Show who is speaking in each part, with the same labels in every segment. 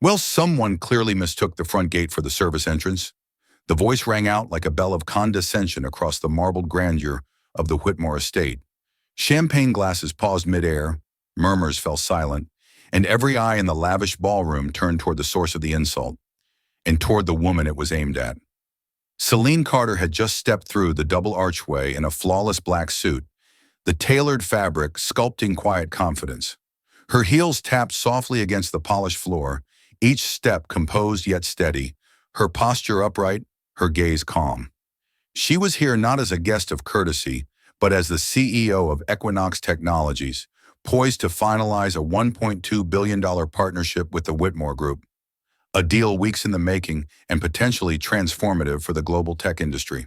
Speaker 1: Well, someone clearly mistook the front gate for the service entrance. The voice rang out like a bell of condescension across the marbled grandeur of the Whitmore estate. Champagne glasses paused midair, murmurs fell silent, and every eye in the lavish ballroom turned toward the source of the insult, and toward the woman it was aimed at. Celine Carter had just stepped through the double archway in a flawless black suit, the tailored fabric sculpting quiet confidence. Her heels tapped softly against the polished floor, each step composed yet steady, her posture upright, her gaze calm. She was here not as a guest of courtesy, but as the CEO of Equinox Technologies, poised to finalize a $1.2 billion partnership with the Whitmore Group, a deal weeks in the making and potentially transformative for the global tech industry.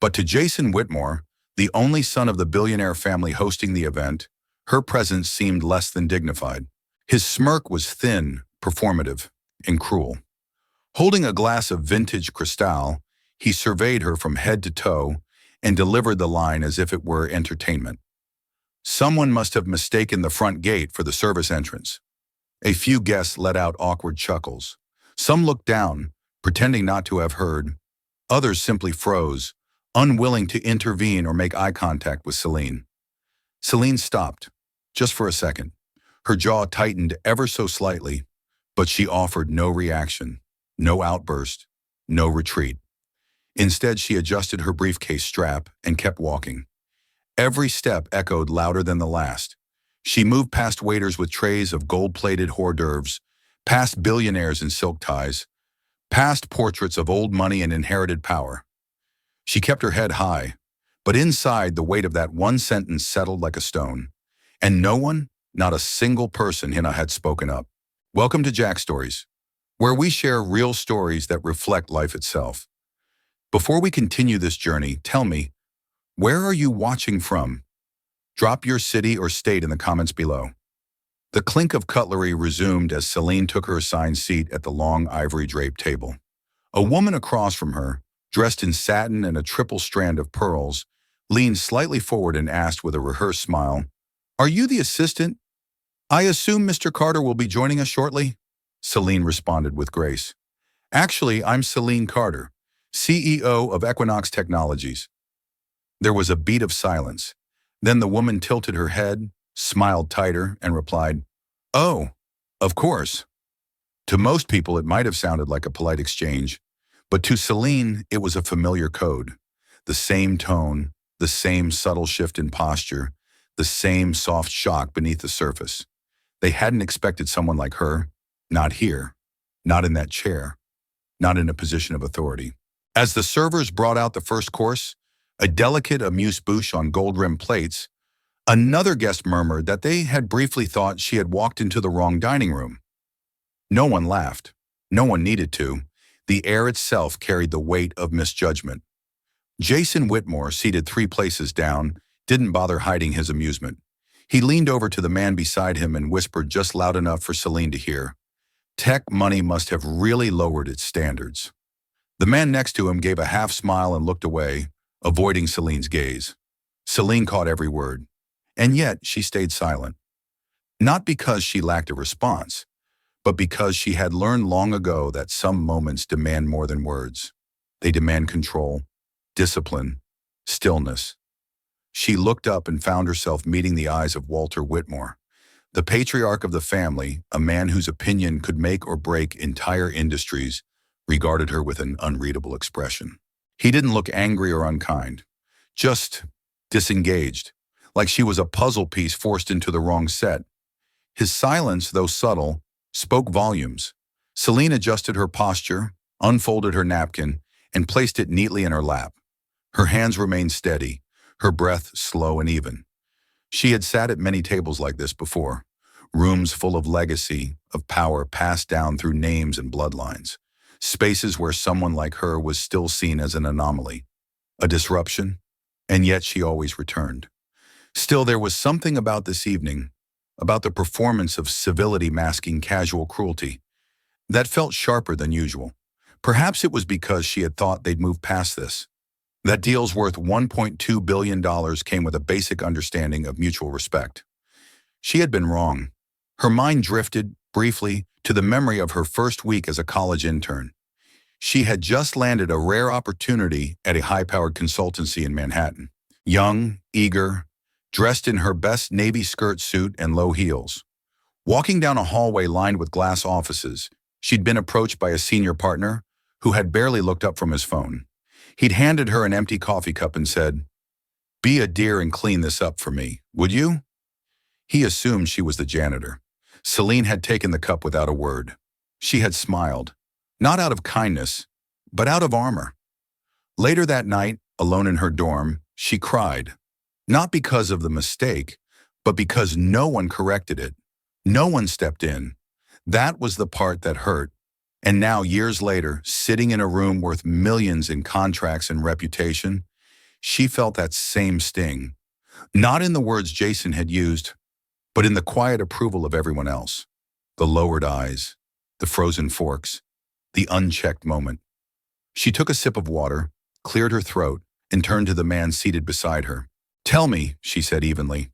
Speaker 1: But to Jason Whitmore, the only son of the billionaire family hosting the event, her presence seemed less than dignified. His smirk was thin, performative, and cruel. Holding a glass of vintage Cristal, he surveyed her from head to toe and delivered the line as if it were entertainment. Someone must have mistaken the front gate for the service entrance. A few guests let out awkward chuckles. Some looked down, pretending not to have heard. Others simply froze, unwilling to intervene or make eye contact with Celine. Celine stopped, just for a second. Her jaw tightened ever so slightly, but she offered no reaction, no outburst, no retreat. Instead, she adjusted her briefcase strap and kept walking. Every step echoed louder than the last. She moved past waiters with trays of gold-plated hors d'oeuvres, past billionaires in silk ties, past portraits of old money and inherited power. She kept her head high, but inside the weight of that one sentence settled like a stone. And no one, not a single person, had spoken up. Welcome to Jack Stories, where we share real stories that reflect life itself. Before we continue this journey, tell me, where are you watching from? Drop your city or state in the comments below. The clink of cutlery resumed as Celine took her assigned seat at the long ivory-draped table. A woman across from her, dressed in satin and a triple strand of pearls, leaned slightly forward and asked with a rehearsed smile, "Are you the assistant? I assume Mr. Carter will be joining us shortly?" Celine responded with grace. "Actually, I'm Celine Carter, CEO of Equinox Technologies." There was a beat of silence. Then the woman tilted her head, smiled tighter, and replied, "Oh, of course." To most people, it might have sounded like a polite exchange, but to Celine, it was a familiar code. The same tone, the same subtle shift in posture, the same soft shock beneath the surface. They hadn't expected someone like her, not here, not in that chair, not in a position of authority. As the servers brought out the first course, a delicate amuse-bouche on gold-rimmed plates, another guest murmured that they had briefly thought she had walked into the wrong dining room. No one laughed. No one needed to. The air itself carried the weight of misjudgment. Jason Whitmore, seated 3 places down, didn't bother hiding his amusement. He leaned over to the man beside him and whispered just loud enough for Celine to hear, "Tech money must have really lowered its standards." The man next to him gave a half smile and looked away, avoiding Celine's gaze. Celine caught every word, and yet she stayed silent. Not because she lacked a response, but because she had learned long ago that some moments demand more than words. They demand control, discipline, stillness. She looked up and found herself meeting the eyes of Walter Whitmore, the patriarch of the family, a man whose opinion could make or break entire industries, regarded her with an unreadable expression. He didn't look angry or unkind, just disengaged, like she was a puzzle piece forced into the wrong set. His silence, though subtle, spoke volumes. Celine adjusted her posture, unfolded her napkin, and placed it neatly in her lap. Her hands remained steady, her breath slow and even. She had sat at many tables like this before, rooms full of legacy, of power passed down through names and bloodlines, spaces where someone like her was still seen as an anomaly, a disruption, and yet she always returned. Still, there was something about this evening, about the performance of civility masking casual cruelty, that felt sharper than usual. Perhaps it was because she had thought they'd moved past this. That deals worth $1.2 billion came with a basic understanding of mutual respect. She had been wrong. Her mind drifted, briefly, to the memory of her first week as a college intern. She had just landed a rare opportunity at a high-powered consultancy in Manhattan. Young, eager, dressed in her best navy skirt suit and low heels. Walking down a hallway lined with glass offices, she'd been approached by a senior partner who had barely looked up from his phone. He'd handed her an empty coffee cup and said, "Be a dear and clean this up for me, would you?" He assumed she was the janitor. Celine had taken the cup without a word. She had smiled, not out of kindness, but out of armor. Later that night, alone in her dorm, she cried, not because of the mistake, but because no one corrected it. No one stepped in. That was the part that hurt. And now, years later, sitting in a room worth millions in contracts and reputation, she felt that same sting. Not in the words Jason had used, but in the quiet approval of everyone else. The lowered eyes, the frozen forks, the unchecked moment. She took a sip of water, cleared her throat, and turned to the man seated beside her. "Tell me," she said evenly,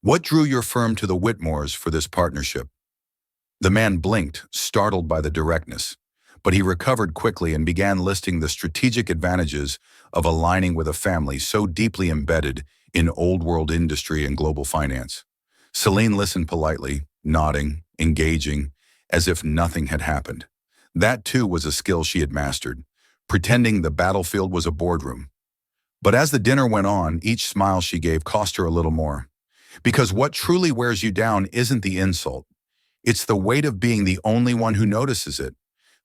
Speaker 1: "what drew your firm to the Whitmores for this partnership?" The man blinked, startled by the directness, but he recovered quickly and began listing the strategic advantages of aligning with a family so deeply embedded in old-world industry and global finance. Celine listened politely, nodding, engaging, as if nothing had happened. That too was a skill she had mastered, pretending the battlefield was a boardroom. But as the dinner went on, each smile she gave cost her a little more. Because what truly wears you down isn't the insult. It's the weight of being the only one who notices it,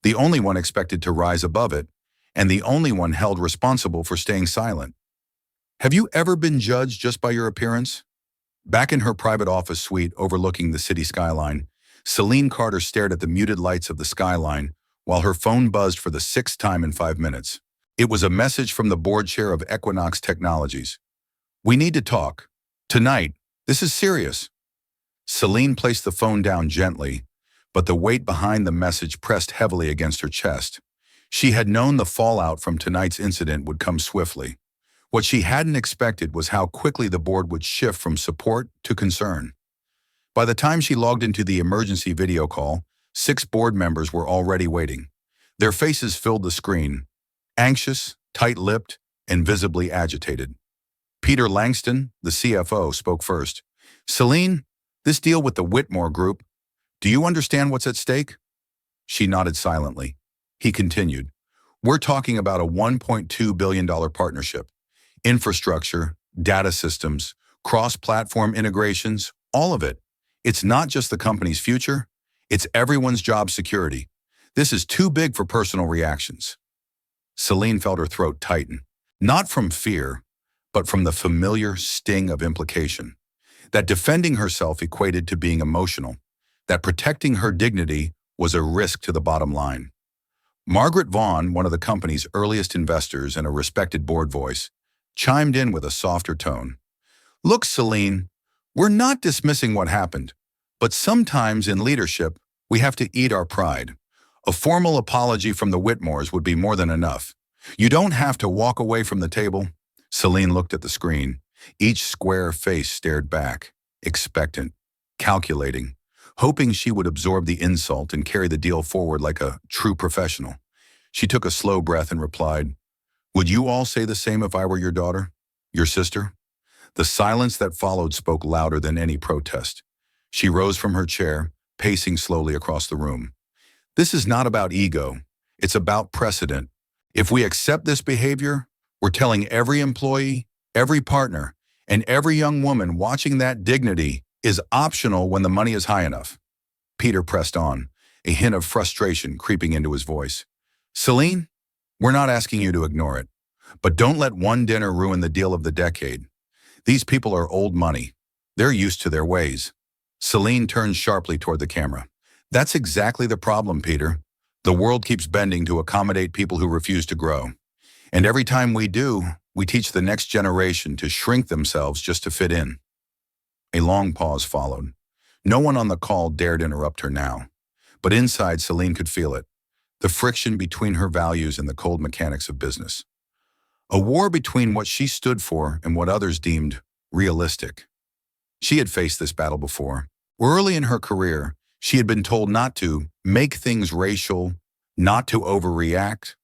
Speaker 1: the only one expected to rise above it, and the only one held responsible for staying silent. Have you ever been judged just by your appearance? Back in her private office suite overlooking the city skyline, Celine Carter stared at the muted lights of the skyline while her phone buzzed for the sixth time in 5 minutes. It was a message from the board chair of Equinox Technologies. "We need to talk. Tonight. This is serious." Celine placed the phone down gently, but the weight behind the message pressed heavily against her chest. She had known the fallout from tonight's incident would come swiftly. What she hadn't expected was how quickly the board would shift from support to concern. By the time she logged into the emergency video call, 6 board members were already waiting. Their faces filled the screen, anxious, tight-lipped, and visibly agitated. Peter Langston, the CFO, spoke first. "Celine, this deal with the Whitmore Group, do you understand what's at stake?" She nodded silently. He continued, "We're talking about a $1.2 billion partnership. Infrastructure, data systems, cross-platform integrations, all of it. It's not just the company's future, it's everyone's job security. This is too big for personal reactions." Celine felt her throat tighten, not from fear, but from the familiar sting of implication. That defending herself equated to being emotional, that protecting her dignity was a risk to the bottom line. Margaret Vaughn, one of the company's earliest investors and a respected board voice, chimed in with a softer tone. "Look, Celine, we're not dismissing what happened, but sometimes in leadership, we have to eat our pride. A formal apology from the Whitmores would be more than enough. You don't have to walk away from the table." Celine looked at the screen. Each square face stared back, expectant, calculating, hoping she would absorb the insult and carry the deal forward like a true professional. She took a slow breath and replied, "Would you all say the same if I were your daughter? Your sister?" The silence that followed spoke louder than any protest. She rose from her chair, pacing slowly across the room. "This is not about ego. It's about precedent. If we accept this behavior, we're telling every employee, every partner, and every young woman watching that dignity is optional when the money is high enough." Peter pressed on, a hint of frustration creeping into his voice. "Celine, we're not asking you to ignore it, but don't let one dinner ruin the deal of the decade. These people are old money. They're used to their ways." Celine turned sharply toward the camera. "That's exactly the problem, Peter. The world keeps bending to accommodate people who refuse to grow. And every time we do, we teach the next generation to shrink themselves just to fit in." A long pause followed. No one on the call dared interrupt her now. But inside, Celine could feel it. The friction between her values and the cold mechanics of business. A war between what she stood for and what others deemed realistic. She had faced this battle before. Early in her career, She had been told not to make things racial, not to overreact,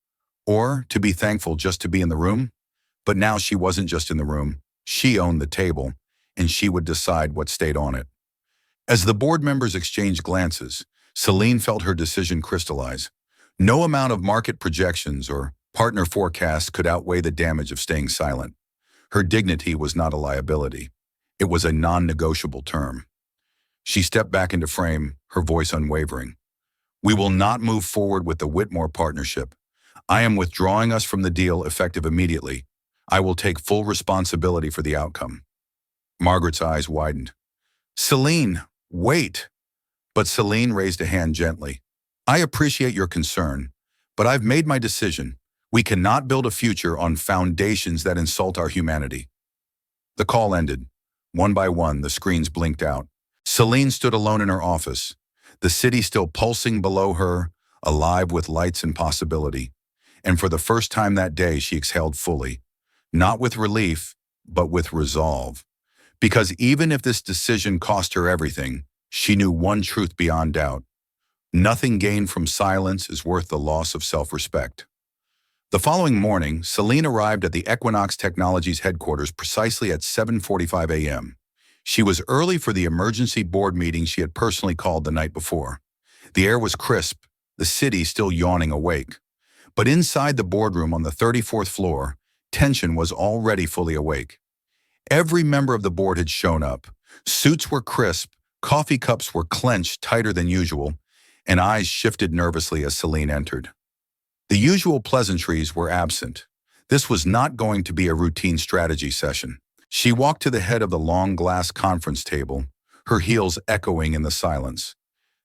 Speaker 1: or to be thankful just to be in the room. But now she wasn't just in the room. She owned the table, and she would decide what stayed on it. As the board members exchanged glances, Celine felt her decision crystallize. No amount of market projections or partner forecasts could outweigh the damage of staying silent. Her dignity was not a liability. It was a non-negotiable term. She stepped back into frame, her voice unwavering. We will not move forward with the Whitmore partnership. I am withdrawing us from the deal effective immediately. I will take full responsibility for the outcome. Margaret's eyes widened. Celine, wait. But Celine raised a hand gently. I appreciate your concern, but I've made my decision. We cannot build a future on foundations that insult our humanity. The call ended. One by one, the screens blinked out. Celine stood alone in her office, the city still pulsing below her, alive with lights and possibility. And for the first time that day, she exhaled fully, not with relief, but with resolve. Because even if this decision cost her everything, she knew one truth beyond doubt. Nothing gained from silence is worth the loss of self-respect. The following morning, Celine arrived at the Equinox Technologies headquarters precisely at 7:45 a.m. She was early for the emergency board meeting she had personally called the night before. The air was crisp, the city still yawning awake. But inside the boardroom on the 34th floor, tension was already fully awake. Every member of the board had shown up. Suits were crisp, coffee cups were clenched tighter than usual, and eyes shifted nervously as Celine entered. The usual pleasantries were absent. This was not going to be a routine strategy session. She walked to the head of the long glass conference table, her heels echoing in the silence,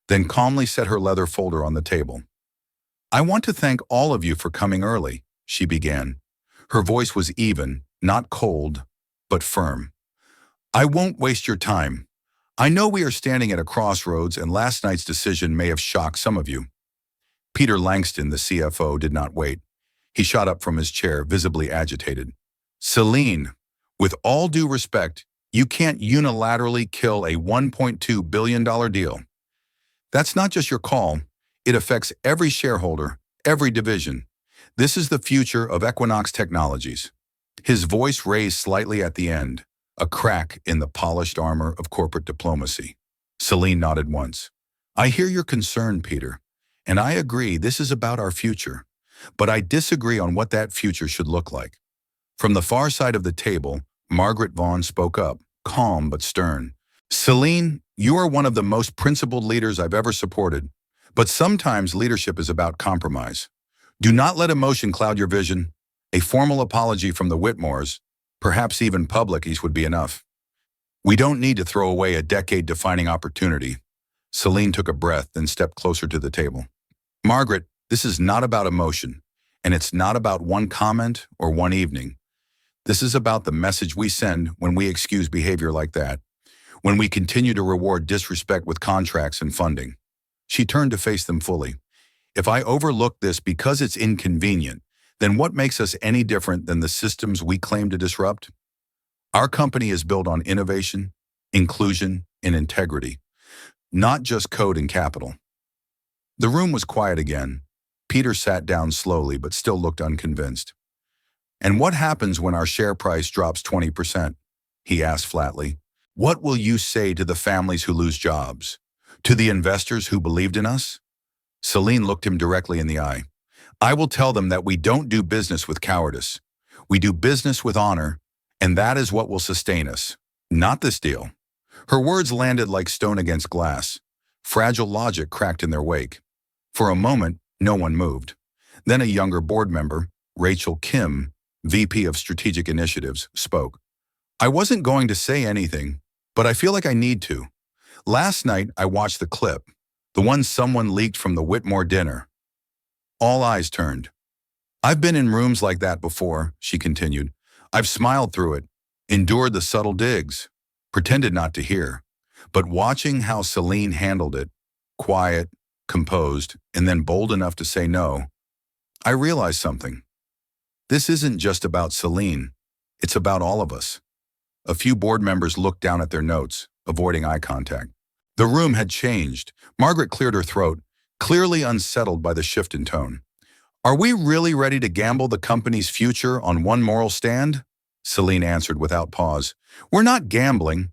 Speaker 1: then calmly set her leather folder on the table. I want to thank all of you for coming early, she began. Her voice was even, not cold, but firm. I won't waste your time. I know we are standing at a crossroads and last night's decision may have shocked some of you. Peter Langston, the CFO, did not wait. He shot up from his chair, visibly agitated. Celine, with all due respect, you can't unilaterally kill a $1.2 billion deal. That's not just your call. It affects every shareholder, every division. This is the future of Equinox Technologies. His voice raised slightly at the end, a crack in the polished armor of corporate diplomacy. Celine nodded once. I hear your concern, Peter, and I agree this is about our future. But I disagree on what that future should look like. From the far side of the table, Margaret Vaughn spoke up, calm but stern. Celine, you are one of the most principled leaders I've ever supported, but sometimes leadership is about compromise. Do not let emotion cloud your vision. A formal apology from the Whitmores, perhaps even public's, would be enough. We don't need to throw away a decade-defining opportunity. Celine took a breath and stepped closer to the table. Margaret, this is not about emotion, and it's not about one comment or one evening. This is about the message we send when we excuse behavior like that, when we continue to reward disrespect with contracts and funding. She turned to face them fully. If I overlook this because it's inconvenient, then what makes us any different than the systems we claim to disrupt? Our company is built on innovation, inclusion, and integrity, not just code and capital. The room was quiet again. Peter sat down slowly but still looked unconvinced. And what happens when our share price drops 20%? He asked flatly. What will you say to the families who lose jobs? To the investors who believed in us? Celine looked him directly in the eye. I will tell them that we don't do business with cowardice. We do business with honor, and that is what will sustain us, not this deal. Her words landed like stone against glass. Fragile logic cracked in their wake. For a moment, no one moved. Then a younger board member, Rachel Kim, VP of Strategic Initiatives, spoke. I wasn't going to say anything, but I feel like I need to. Last night, I watched the clip, the one someone leaked from the Whitmore dinner. All eyes turned. I've been in rooms like that before, she continued. I've smiled through it, endured the subtle digs, pretended not to hear. But watching how Celine handled it, quiet, composed, and then bold enough to say no, I realized something. This isn't just about Celine. It's about all of us. A few board members looked down at their notes, avoiding eye contact. The room had changed. Margaret cleared her throat, clearly unsettled by the shift in tone. Are we really ready to gamble the company's future on one moral stand? Celine answered without pause. We're not gambling.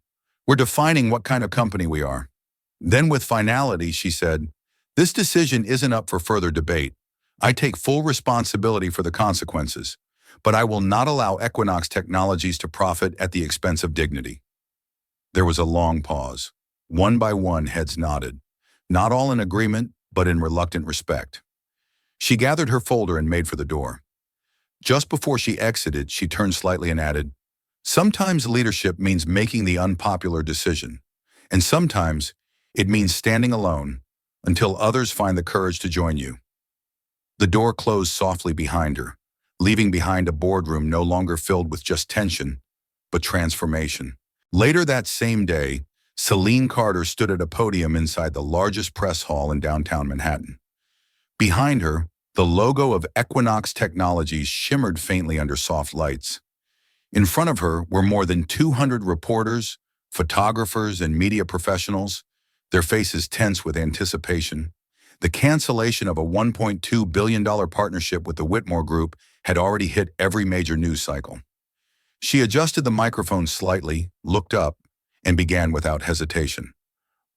Speaker 1: We're defining what kind of company we are. Then with finality, she said, this decision isn't up for further debate. I take full responsibility for the consequences, but I will not allow Equinox Technologies to profit at the expense of dignity. There was a long pause. One by one, heads nodded, not all in agreement, but in reluctant respect. She gathered her folder and made for the door. Just before she exited, she turned slightly and added, sometimes leadership means making the unpopular decision, and sometimes it means standing alone until others find the courage to join you. The door closed softly behind her, leaving behind a boardroom no longer filled with just tension, but transformation. Later that same day, Celine Carter stood at a podium inside the largest press hall in downtown Manhattan. Behind her, the logo of Equinox Technologies shimmered faintly under soft lights. In front of her were more than 200 reporters, photographers, and media professionals, their faces tense with anticipation. The cancellation of a $1.2 billion partnership with the Whitmore Group had already hit every major news cycle. She adjusted the microphone slightly, looked up, and began without hesitation.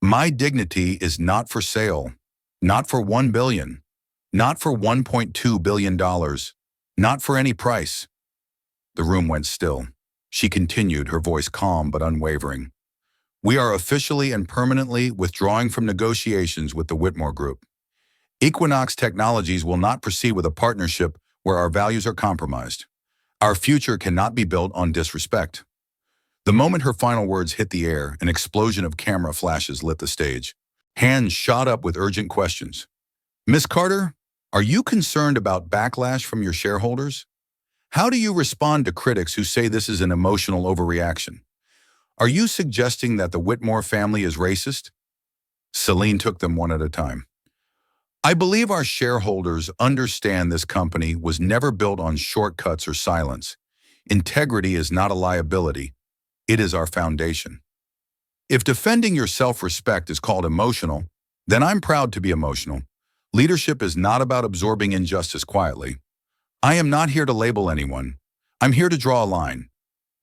Speaker 1: My dignity is not for sale, not for $1 billion, not for $1.2 billion, not for any price. The room went still. She continued, her voice calm but unwavering. We are officially and permanently withdrawing from negotiations with the Whitmore Group. Equinox Technologies will not proceed with a partnership where our values are compromised. Our future cannot be built on disrespect. The moment her final words hit the air, an explosion of camera flashes lit the stage. Hands shot up with urgent questions. Miss Carter, are you concerned about backlash from your shareholders? How do you respond to critics who say this is an emotional overreaction? Are you suggesting that the Whitmore family is racist? Celine took them one at a time. I believe our shareholders understand this company was never built on shortcuts or silence. Integrity is not a liability. It is our foundation. If defending your self-respect is called emotional, then I'm proud to be emotional. Leadership is not about absorbing injustice quietly. I am not here to label anyone. I'm here to draw a line.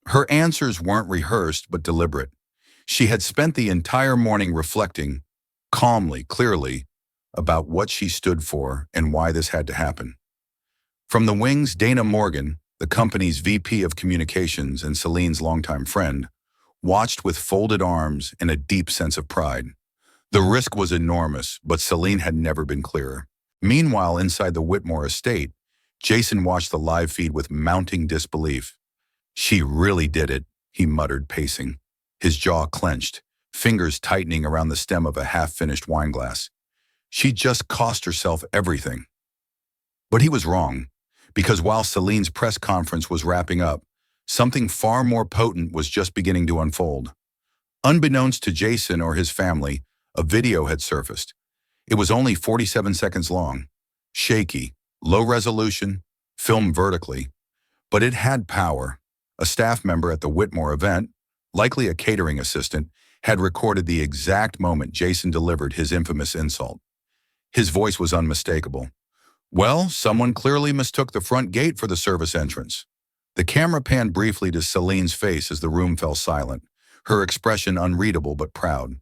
Speaker 1: Her answers weren't rehearsed but deliberate. She had spent the entire morning reflecting, calmly, clearly, about what she stood for and why this had to happen. From the wings, Dana Morgan, the company's VP of Communications and Celine's longtime friend, watched with folded arms and a deep sense of pride. The risk was enormous, but Celine had never been clearer. Meanwhile, inside the Whitmore estate, Jason watched the live feed with mounting disbelief. She really did it, he muttered, pacing, his jaw clenched, fingers tightening around the stem of a half-finished wineglass. She just cost herself everything. But he was wrong, because while Celine's press conference was wrapping up, something far more potent was just beginning to unfold. Unbeknownst to Jason or his family, a video had surfaced. It was only 47 seconds long, shaky, low resolution, filmed vertically, but it had power. A staff member at the Whitmore event, likely a catering assistant, had recorded the exact moment Jason delivered his infamous insult. His voice was unmistakable. Well, someone clearly mistook the front gate for the service entrance. The camera panned briefly to Celine's face as the room fell silent, her expression unreadable but proud.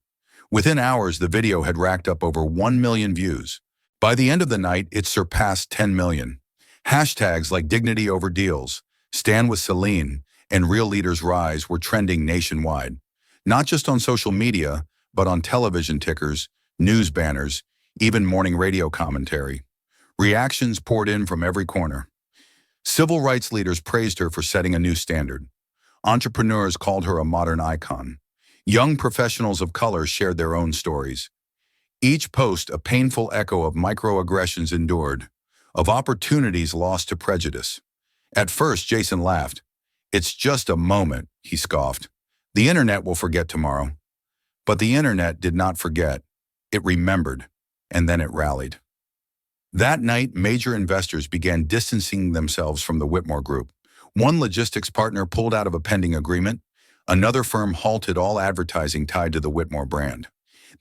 Speaker 1: Within hours, the video had racked up over 1 million views. By the end of the night, it surpassed 10 million. Hashtags like Dignity Over Deals, Stand with Celine, and Real Leaders Rise were trending nationwide, not just on social media, but on television tickers, news banners, even morning radio commentary. Reactions poured in from every corner. Civil rights leaders praised her for setting a new standard. Entrepreneurs called her a modern icon. Young professionals of color shared their own stories. Each post a painful echo of microaggressions endured, of opportunities lost to prejudice. At first, Jason laughed. It's just a moment, he scoffed. The internet will forget tomorrow. But the internet did not forget. It remembered, and then it rallied. That night, major investors began distancing themselves from the Whitmore Group. One logistics partner pulled out of a pending agreement. Another firm halted all advertising tied to the Whitmore brand.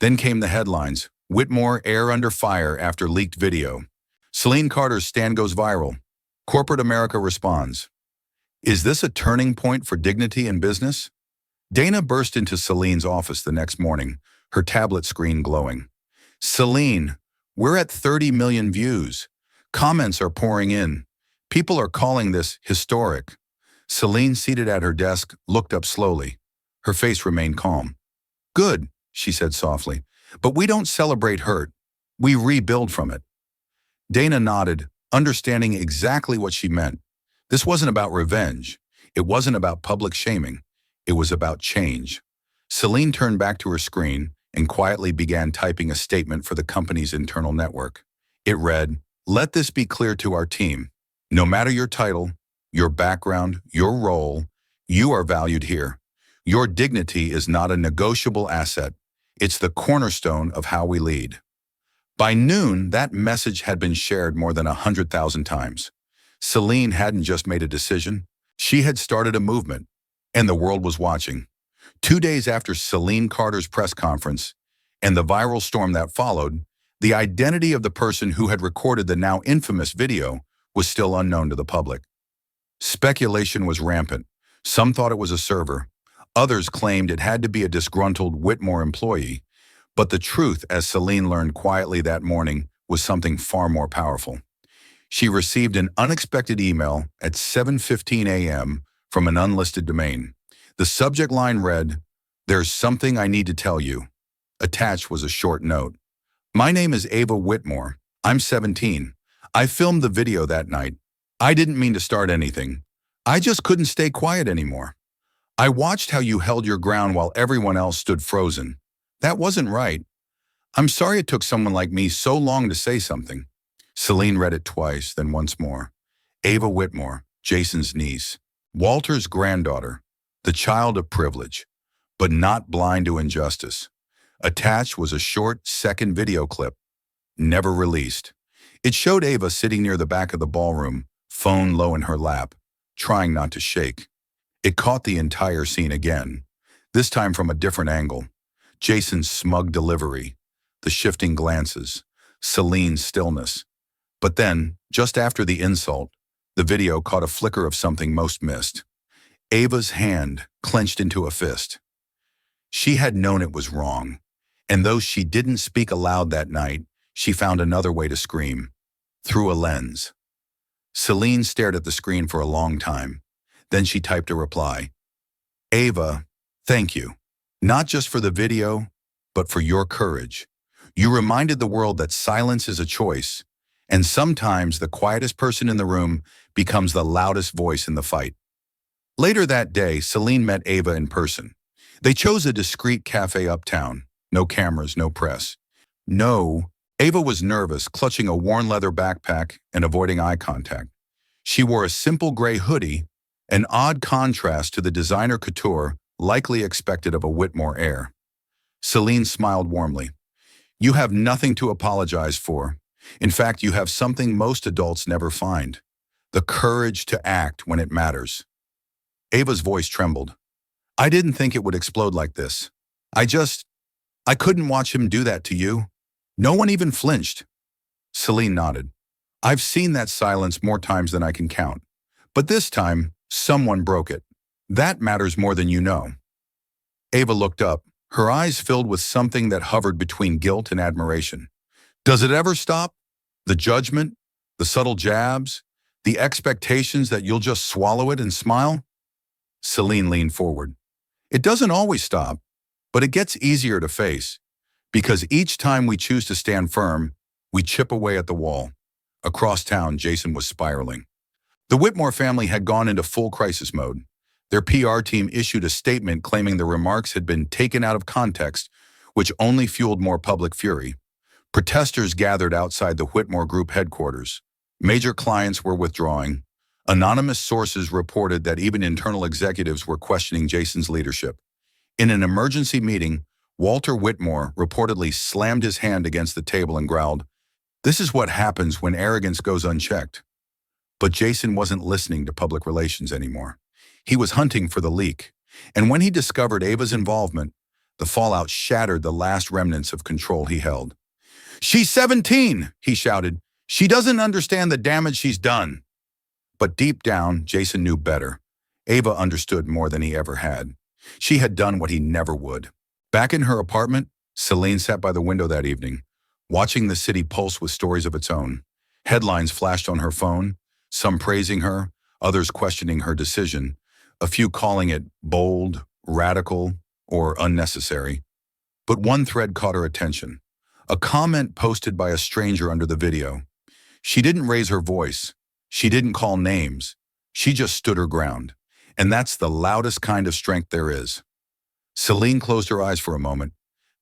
Speaker 1: Then came the headlines. Whitmore, heir under fire after leaked video. Celine Carter's stand goes viral. Corporate America responds. Is this a turning point for dignity in business? Dana burst into Celine's office the next morning, her tablet screen glowing. Celine, we're at 30 million views. Comments are pouring in. People are calling this historic. Celine, seated at her desk, looked up slowly. Her face remained calm. Good, she said softly, but we don't celebrate hurt. We rebuild from it. Dana nodded, understanding exactly what she meant. This wasn't about revenge. It wasn't about public shaming. It was about change. Celine turned back to her screen and quietly began typing a statement for the company's internal network. It read, "Let this be clear to our team. No matter your title, your background, your role, you are valued here. Your dignity is not a negotiable asset. It's the cornerstone of how we lead." By noon, that message had been shared more than 100,000 times. Celine hadn't just made a decision. She had started a movement, and the world was watching. 2 days after Celine Carter's press conference and the viral storm that followed, the identity of the person who had recorded the now infamous video was still unknown to the public. Speculation was rampant. Some thought it was a server. Others claimed it had to be a disgruntled Whitmore employee. But the truth, as Celine learned quietly that morning, was something far more powerful. She received an unexpected email at 7:15 a.m. from an unlisted domain. The subject line read, "There's something I need to tell you." Attached was a short note. "My name is Ava Whitmore. I'm 17. I filmed the video that night. I didn't mean to start anything. I just couldn't stay quiet anymore. I watched how you held your ground while everyone else stood frozen. That wasn't right. I'm sorry it took someone like me so long to say something." Celine read it twice, then once more. Ava Whitmore, Jason's niece, Walter's granddaughter, the child of privilege, but not blind to injustice. Attached was a short second video clip, never released. It showed Ava sitting near the back of the ballroom, phone low in her lap, trying not to shake. It caught the entire scene again, this time from a different angle. Jason's smug delivery, the shifting glances, Celine's stillness. But then, just after the insult, the video caught a flicker of something most missed. Ava's hand clenched into a fist. She had known it was wrong, and though she didn't speak aloud that night, she found another way to scream, through a lens. Celine stared at the screen for a long time. Then she typed a reply. "Ava, thank you. Not just for the video, but for your courage. You reminded the world that silence is a choice, and sometimes the quietest person in the room becomes the loudest voice in the fight." Later that day, Celine met Ava in person. They chose a discreet cafe uptown. No cameras, no press. No, Ava was nervous, clutching a worn leather backpack and avoiding eye contact. She wore a simple gray hoodie, an odd contrast to the designer couture likely expected of a Whitmore heir. Celine smiled warmly. "You have nothing to apologize for. In fact, you have something most adults never find, the courage to act when it matters." Ava's voice trembled. "I didn't think it would explode like this. I couldn't watch him do that to you. No one even flinched." Celine nodded. "I've seen that silence more times than I can count. But this time, someone broke it. That matters more than you know." Ava looked up, her eyes filled with something that hovered between guilt and admiration. "Does it ever stop? The judgment, the subtle jabs, the expectations that you'll just swallow it and smile?" Celine leaned forward. "It doesn't always stop, but it gets easier to face, because each time we choose to stand firm, we chip away at the wall." Across town, Jason was spiraling. The Whitmore family had gone into full crisis mode. Their PR team issued a statement claiming the remarks had been taken out of context, which only fueled more public fury. Protesters gathered outside the Whitmore Group headquarters. Major clients were withdrawing. Anonymous sources reported that even internal executives were questioning Jason's leadership. In an emergency meeting, Walter Whitmore reportedly slammed his hand against the table and growled, "This is what happens when arrogance goes unchecked." But Jason wasn't listening to public relations anymore. He was hunting for the leak. And when he discovered Ava's involvement, The fallout shattered the last remnants of control he held. "She's 17," he shouted. "She doesn't understand the damage she's done." But deep down, Jason knew better. Ava understood more than he ever had. She had done what he never would. Back in her apartment, Celine sat by the window that evening, watching the city pulse with stories of its own. Headlines flashed on her phone, some praising her, others questioning her decision, a few calling it bold, radical, or unnecessary. But one thread caught her attention. A comment posted by a stranger under the video. She didn't raise her voice. She didn't call names. She just stood her ground. And that's the loudest kind of strength there is. Celine closed her eyes for a moment.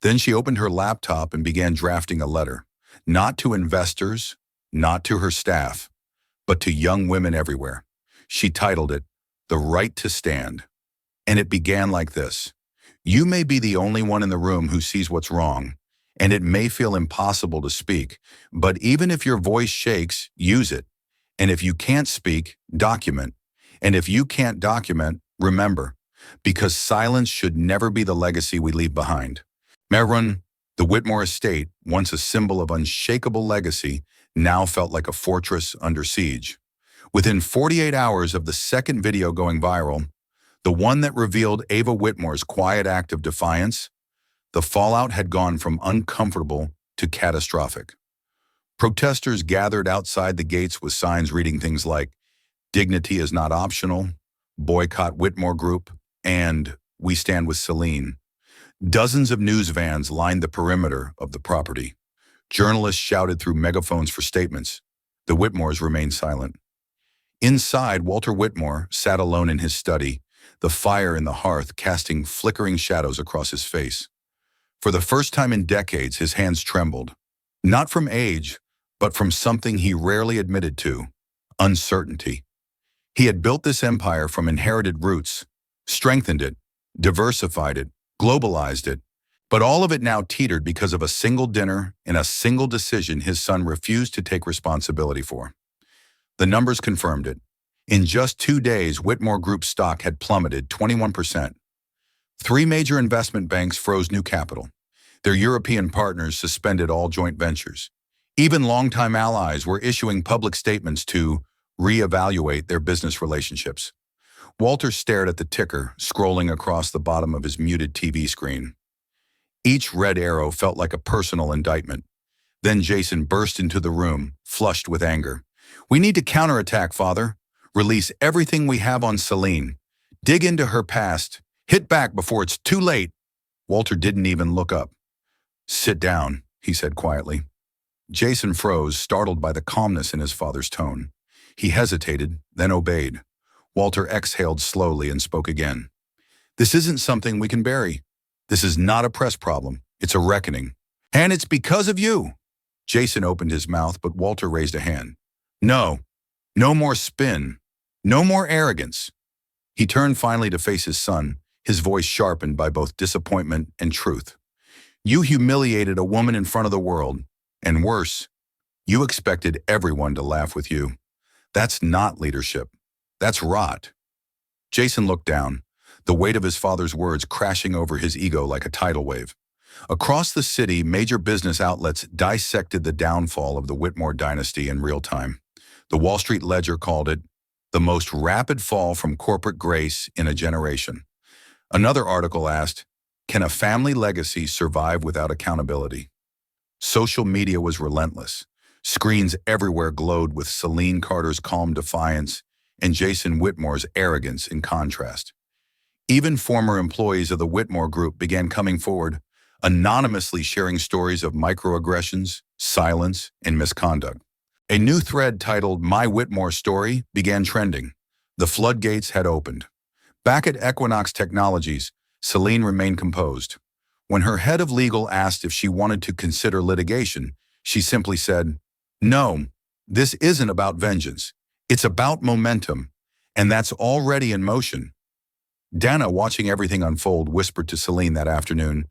Speaker 1: Then she opened her laptop and began drafting a letter. Not to investors, not to her staff, but to young women everywhere. She titled it, "The Right to Stand." And it began like this. "You may be the only one in the room who sees what's wrong, and it may feel impossible to speak, but even if your voice shakes, use it. And if you can't speak, document. And if you can't document, remember, because silence should never be the legacy we leave behind." Merun, the Whitmore estate, once a symbol of unshakable legacy, now felt like a fortress under siege. Within 48 hours of the second video going viral, the one that revealed Ava Whitmore's quiet act of defiance, the fallout had gone from uncomfortable to catastrophic. Protesters gathered outside the gates with signs reading things like, "Dignity is not optional," "Boycott Whitmore Group," and "We stand with Celine." Dozens of news vans lined the perimeter of the property. Journalists shouted through megaphones for statements. The Whitmores remained silent. Inside, Walter Whitmore sat alone in his study, the fire in the hearth casting flickering shadows across his face. For the first time in decades, his hands trembled. Not from age, but from something he rarely admitted to, uncertainty. He had built this empire from inherited roots, strengthened it, diversified it, globalized it, but all of it now teetered because of a single dinner and a single decision his son refused to take responsibility for. The numbers confirmed it. In just 2 days, Whitmore Group stock had plummeted 21%. 3 major investment banks froze new capital. Their European partners suspended all joint ventures. Even longtime allies were issuing public statements to reevaluate their business relationships. Walter stared at the ticker, scrolling across the bottom of his muted TV screen. Each red arrow felt like a personal indictment. Then Jason burst into the room, flushed with anger. "We need to counterattack, Father. Release everything we have on Celine. Dig into her past. Hit back before it's too late." Walter didn't even look up. "Sit down," he said quietly. Jason froze, startled by the calmness in his father's tone. He hesitated, then obeyed. Walter exhaled slowly and spoke again. "This isn't something we can bury. This is not a press problem. It's a reckoning. And it's because of you." Jason opened his mouth, but Walter raised a hand. "No. No more spin. No more arrogance." He turned finally to face his son, his voice sharpened by both disappointment and truth. "You humiliated a woman in front of the world. And worse, you expected everyone to laugh with you. That's not leadership. That's rot." Jason looked down, the weight of his father's words crashing over his ego like a tidal wave. Across the city, major business outlets dissected the downfall of the Whitmore dynasty in real time. The Wall Street Ledger called it the most rapid fall from corporate grace in a generation. Another article asked, "Can a family legacy survive without accountability?" Social media was relentless. Screens everywhere glowed with Celine Carter's calm defiance and Jason Whitmore's arrogance in contrast. Even former employees of the Whitmore Group began coming forward, anonymously sharing stories of microaggressions, silence, and misconduct. A new thread titled "My Whitmore Story" began trending. The floodgates had opened. Back at Equinox Technologies, Celine remained composed. When her head of legal asked if she wanted to consider litigation, she simply said, "No, this isn't about vengeance. It's about momentum, and that's already in motion." Dana, watching everything unfold, whispered to Celine that afternoon,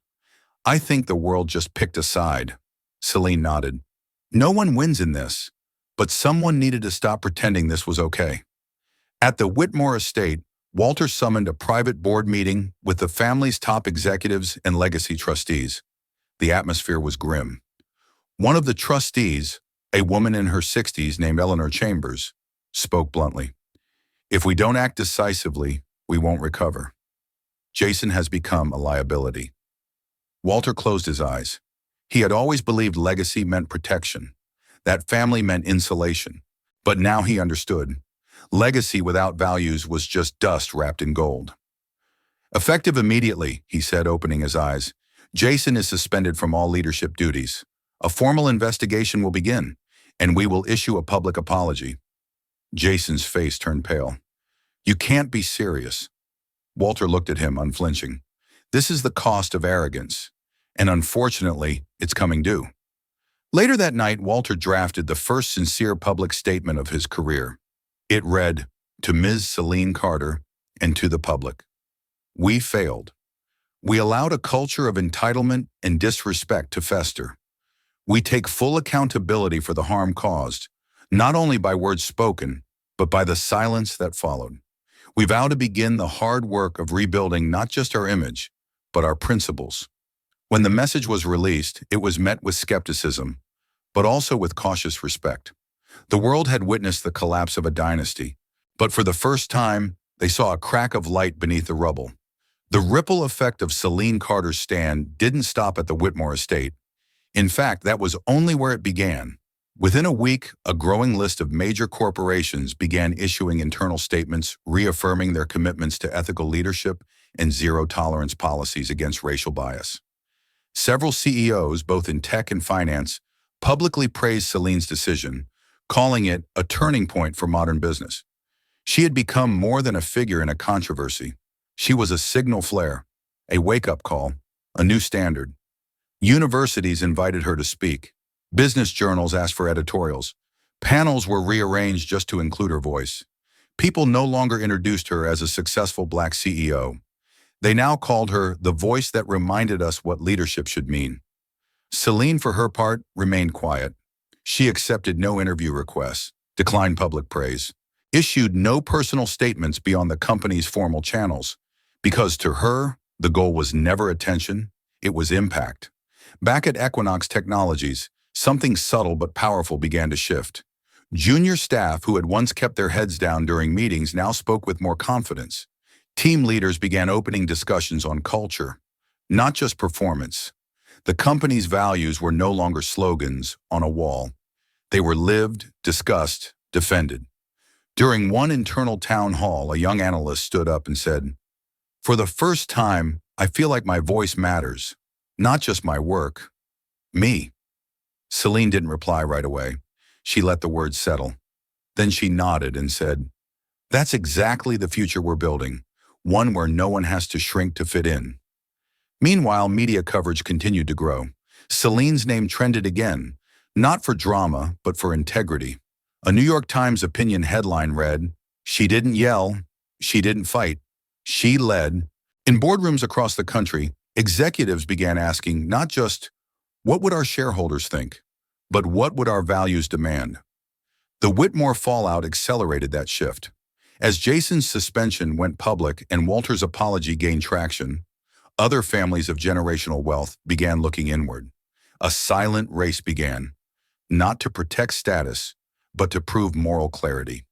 Speaker 1: "I think the world just picked a side." Celine nodded. "No one wins in this, but someone needed to stop pretending this was okay." At the Whitmore estate, Walter summoned a private board meeting with the family's top executives and legacy trustees. The atmosphere was grim. One of the trustees, a woman in her 60s named Eleanor Chambers, spoke bluntly. "If we don't act decisively, we won't recover. Jason has become a liability." Walter closed his eyes. He had always believed legacy meant protection, that family meant insulation. But now he understood. Legacy without values was just dust wrapped in gold. "Effective immediately," he said, opening his eyes. "Jason is suspended from all leadership duties. A formal investigation will begin, and we will issue a public apology." Jason's face turned pale. "You can't be serious." Walter looked at him, unflinching. "This is the cost of arrogance, and unfortunately, it's coming due." Later that night, Walter drafted the first sincere public statement of his career. It read, "To Ms. Celine Carter and to the public. We failed. We allowed a culture of entitlement and disrespect to fester. We take full accountability for the harm caused, not only by words spoken, but by the silence that followed. We vow to begin the hard work of rebuilding not just our image, but our principles." When the message was released, it was met with skepticism, but also with cautious respect. The world had witnessed the collapse of a dynasty, but for the first time, they saw a crack of light beneath the rubble. The ripple effect of Celine Carter's stand didn't stop at the Whitmore estate. In fact, that was only where it began. Within a week, a growing list of major corporations began issuing internal statements reaffirming their commitments to ethical leadership and zero-tolerance policies against racial bias. Several CEOs, both in tech and finance, publicly praised Celine's decision, calling it a turning point for modern business. She had become more than a figure in a controversy. She was a signal flare, a wake-up call, a new standard. Universities invited her to speak. Business journals asked for editorials. Panels were rearranged just to include her voice. People no longer introduced her as a successful Black CEO. They now called her the voice that reminded us what leadership should mean. Celine, for her part, remained quiet. She accepted no interview requests, declined public praise, issued no personal statements beyond the company's formal channels, because to her, the goal was never attention, it was impact. Back at Equinox Technologies, something subtle but powerful began to shift. Junior staff who had once kept their heads down during meetings now spoke with more confidence. Team leaders began opening discussions on culture, not just performance. The company's values were no longer slogans on a wall. They were lived, discussed, defended. During one internal town hall, a young analyst stood up and said, "For the first time, I feel like my voice matters, not just my work. Me." Celine didn't reply right away. She let the words settle. Then she nodded and said, "That's exactly the future we're building, one where no one has to shrink to fit in." Meanwhile, media coverage continued to grow. Celine's name trended again, not for drama, but for integrity. A New York Times opinion headline read, "She didn't yell, she didn't fight, she led." In boardrooms across the country, executives began asking not just, "What would our shareholders think?" but "What would our values demand?" The Whitmore fallout accelerated that shift. As Jason's suspension went public and Walter's apology gained traction, other families of generational wealth began looking inward. A silent race began, not to protect status, but to prove moral clarity.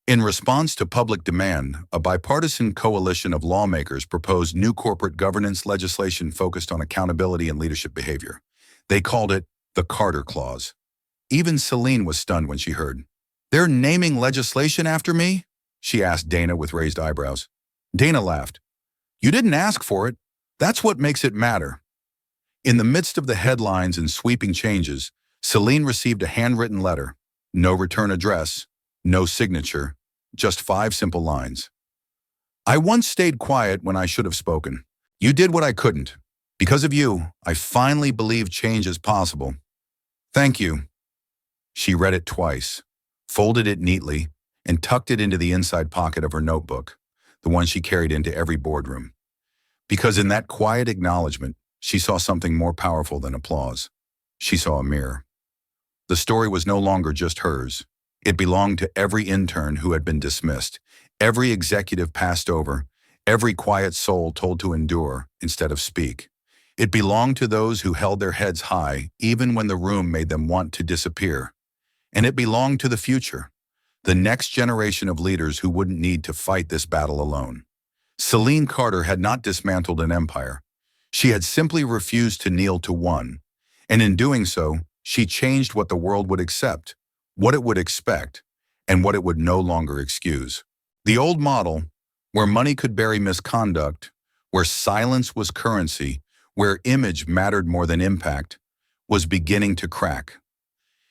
Speaker 1: In response to public demand, a bipartisan coalition of lawmakers proposed new corporate governance legislation focused on accountability and leadership behavior. They called it the Carter Clause. Even Celine was stunned when she heard, "They're naming legislation after me?" she asked Dana with raised eyebrows. Dana laughed. "You didn't ask for it. That's what makes it matter." In the midst of the headlines and sweeping changes, Celine received a handwritten letter. No return address, no signature, just 5 simple lines. "I once stayed quiet when I should have spoken. You did what I couldn't. Because of you, I finally believe change is possible. Thank you." She read it twice, folded it neatly, and tucked it into the inside pocket of her notebook, the one she carried into every boardroom. Because in that quiet acknowledgement, she saw something more powerful than applause. She saw a mirror. The story was no longer just hers. It belonged to every intern who had been dismissed, Every executive passed over, every quiet soul told to endure instead of speak. It belonged to those who held their heads high even when the room made them want to disappear. And it belonged to the future, the next generation of leaders who wouldn't need to fight this battle alone. Celine Carter had not dismantled an empire. She had simply refused to kneel to one. And in doing so, she changed what the world would accept, what it would expect, and what it would no longer excuse. The old model, where money could bury misconduct, where silence was currency, where image mattered more than impact, was beginning to crack.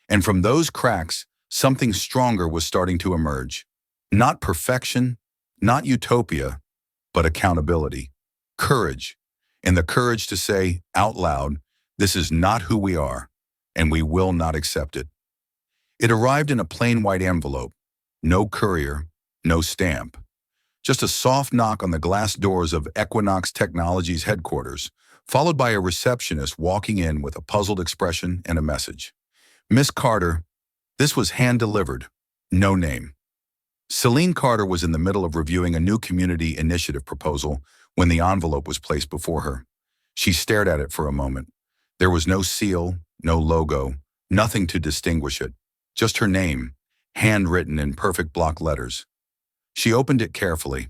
Speaker 1: And from those cracks, something stronger was starting to emerge. Not perfection, not utopia, but accountability, courage, and the courage to say out loud, this is not who we are, and we will not accept it. It arrived in a plain white envelope, no courier, no stamp. Just a soft knock on the glass doors of Equinox Technologies headquarters, followed by a receptionist walking in with a puzzled expression and a message. Miss Carter, this was hand-delivered, no name. Celine Carter was in the middle of reviewing a new community initiative proposal when the envelope was placed before her. She stared at it for a moment. There was no seal, no logo, nothing to distinguish it, just her name, handwritten in perfect block letters. She opened it carefully.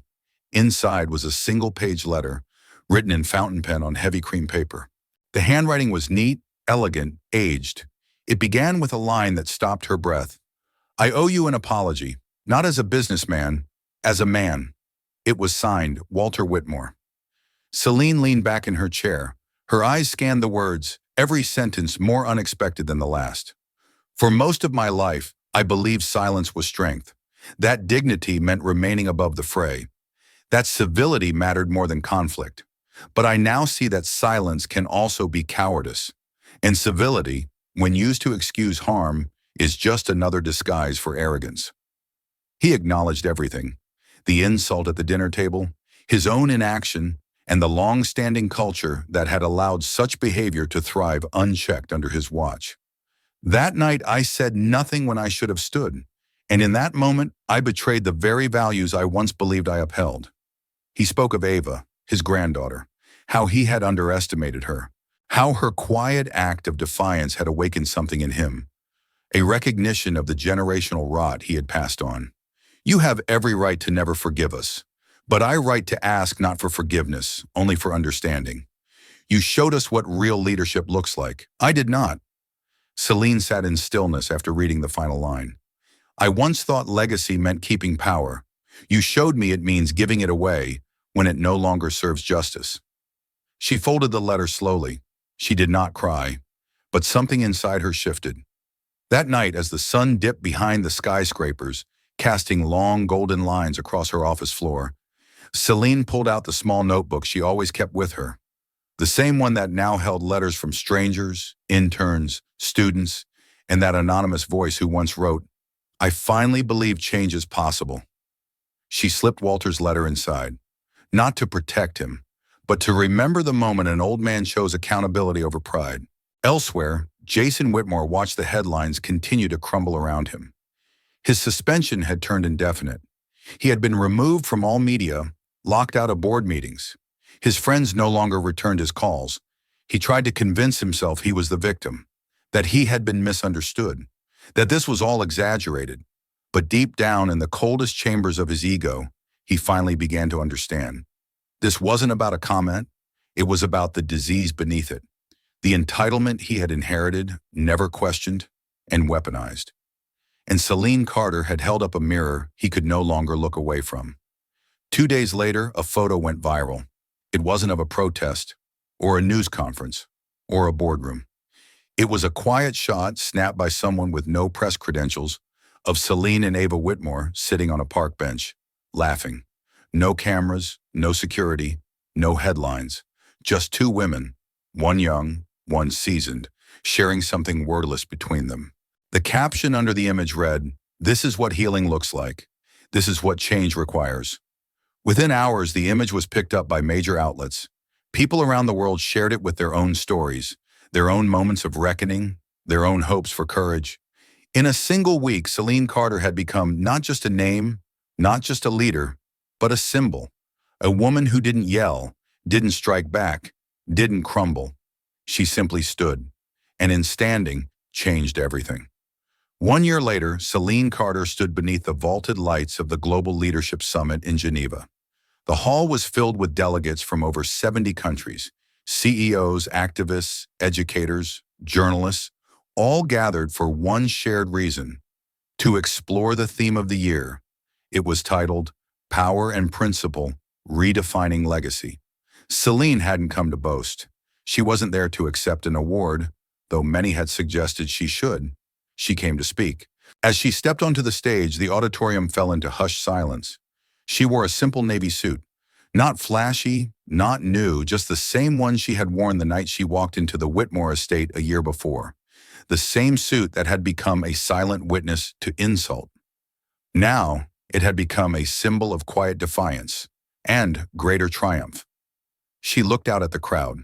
Speaker 1: Inside was a single-page letter, written in fountain pen on heavy cream paper. The handwriting was neat, elegant, aged. It began with a line that stopped her breath. I owe you an apology, not as a businessman, as a man. It was signed, Walter Whitmore. Celine leaned back in her chair. Her eyes scanned the words, every sentence more unexpected than the last. For most of my life, I believed silence was strength. That dignity meant remaining above the fray. That civility mattered more than conflict. But I now see that silence can also be cowardice. And civility, when used to excuse harm, is just another disguise for arrogance. He acknowledged everything. The insult at the dinner table, his own inaction, and the long-standing culture that had allowed such behavior to thrive unchecked under his watch. That night I said nothing when I should have stood, and in that moment I betrayed the very values I once believed I upheld. He spoke of Ava, his granddaughter, how he had underestimated her, how her quiet act of defiance had awakened something in him, a recognition of the generational rot he had passed on. You have every right to never forgive us, but I right to ask not for forgiveness, only for understanding. You showed us what real leadership looks like. I did not. Celine sat in stillness after reading the final line. I once thought legacy meant keeping power. You showed me it means giving it away when it no longer serves justice. She folded the letter slowly. She did not cry, but something inside her shifted. That night, as the sun dipped behind the skyscrapers, casting long golden lines across her office floor, Celine pulled out the small notebook she always kept with her, the same one that now held letters from strangers, interns, students, and that anonymous voice who once wrote, I finally believe change is possible. She slipped Walter's letter inside, not to protect him, but to remember the moment an old man chose accountability over pride. Elsewhere, Jason Whitmore watched the headlines continue to crumble around him. His suspension had turned indefinite. He had been removed from all media, locked out of board meetings. His friends no longer returned his calls. He tried to convince himself he was the victim, that he had been misunderstood, that this was all exaggerated. But deep down in the coldest chambers of his ego, he finally began to understand. This wasn't about a comment. It was about the disease beneath it, the entitlement he had inherited, never questioned, and weaponized. And Celine Carter had held up a mirror he could no longer look away from. 2 days later, a photo went viral. It wasn't of a protest, or a news conference, or a boardroom. It was a quiet shot snapped by someone with no press credentials of Celine and Ava Whitmore sitting on a park bench, laughing. No cameras, no security, no headlines. Just two women, one young, one seasoned, sharing something wordless between them. The caption under the image read, "This is what healing looks like. This is what change requires." Within hours, the image was picked up by major outlets. People around the world shared it with their own stories, their own moments of reckoning, their own hopes for courage. In a single week, Celine Carter had become not just a name, Not just a leader, but a symbol. A woman who didn't yell, didn't strike back, didn't crumble. She simply stood, and in standing, changed everything. 1 year later, Celine Carter stood beneath the vaulted lights of the Global Leadership Summit in Geneva. The hall was filled with delegates from over 70 countries, CEOs, activists, educators, journalists, all gathered for one shared reason: to explore the theme of the year. It was titled, Power and Principle, Redefining Legacy. Celine hadn't come to boast. She wasn't there to accept an award, though many had suggested she should. She came to speak. As she stepped onto the stage, the auditorium fell into hushed silence. She wore a simple navy suit. Not flashy, not new, just the same one she had worn the night she walked into the Whitmore estate a year before. The same suit that had become a silent witness to insult. Now, it had become a symbol of quiet defiance and greater triumph. She looked out at the crowd,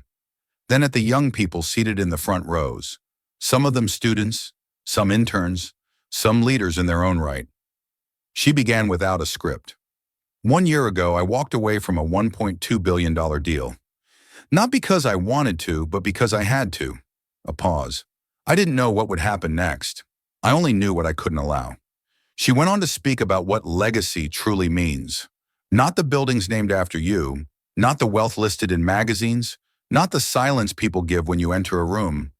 Speaker 1: then at the young people seated in the front rows, some of them students, some interns, some leaders in their own right. She began without a script. 1 year ago, I walked away from a $1.2 billion deal. Not because I wanted to, but because I had to. A pause. I didn't know what would happen next. I only knew what I couldn't allow. She went on to speak about what legacy truly means. Not the buildings named after you, not the wealth listed in magazines, not the silence people give when you enter a room,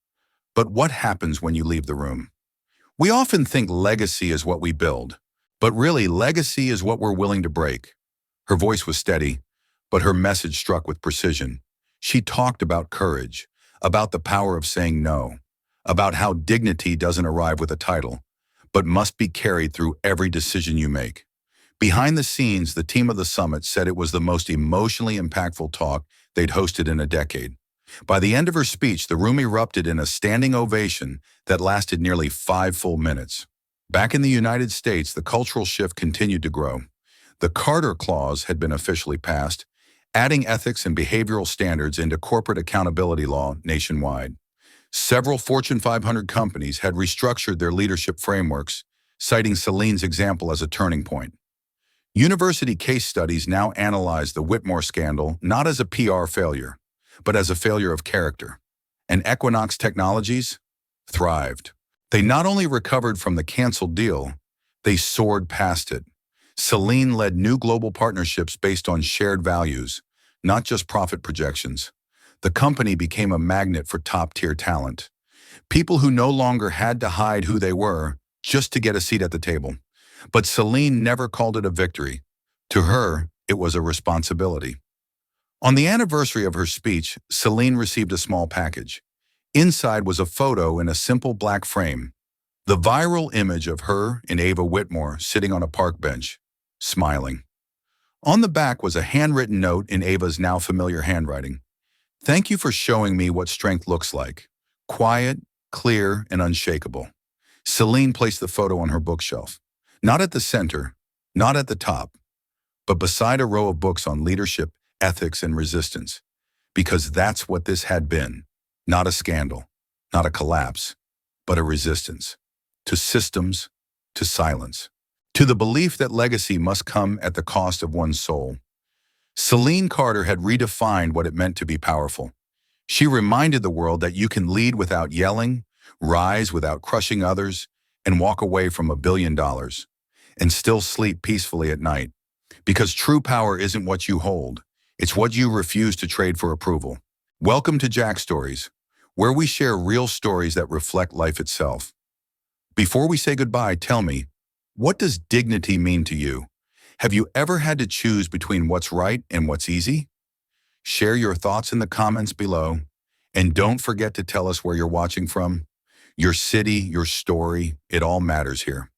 Speaker 1: but what happens when you leave the room. We often think legacy is what we build, but really legacy is what we're willing to break. Her voice was steady, but her message struck with precision. She talked about courage, about the power of saying no, about how dignity doesn't arrive with a title, but must be carried through every decision you make. Behind the scenes, the team of the summit said it was the most emotionally impactful talk they'd hosted in a decade. By the end of her speech, the room erupted in a standing ovation that lasted nearly 5 full minutes. Back in the United States, the cultural shift continued to grow. The Carter Clause had been officially passed, adding ethics and behavioral standards into corporate accountability law nationwide. Several Fortune 500 companies had restructured their leadership frameworks, citing Celine's example as a turning point. University case studies now analyze the Whitmore scandal not as a PR failure, but as a failure of character. And Equinox Technologies thrived. They not only recovered from the canceled deal, they soared past it. Celine led new global partnerships based on shared values, not just profit projections. The company became a magnet for top-tier talent. People who no longer had to hide who they were just to get a seat at the table. But Celine never called it a victory. To her, it was a responsibility. On the anniversary of her speech, Celine received a small package. Inside was a photo in a simple black frame. The viral image of her and Ava Whitmore sitting on a park bench, smiling. On the back was a handwritten note in Ava's now familiar handwriting. Thank you for showing me what strength looks like. Quiet, clear, and unshakable. Celine placed the photo on her bookshelf. Not at the center, not at the top, but beside a row of books on leadership, ethics, and resistance. Because that's what this had been. Not a scandal, not a collapse, but a resistance. To systems, to silence. To the belief that legacy must come at the cost of one's soul. Celine Carter had redefined what it meant to be powerful. She reminded the world that you can lead without yelling, rise without crushing others, and walk away from $1 billion, and still sleep peacefully at night. Because true power isn't what you hold, it's what you refuse to trade for approval. Welcome to Jack Stories, where we share real stories that reflect life itself. Before we say goodbye, tell me, what does dignity mean to you? Have you ever had to choose between what's right and what's easy? Share your thoughts in the comments below, and don't forget to tell us where you're watching from. Your city, your story, it all matters here.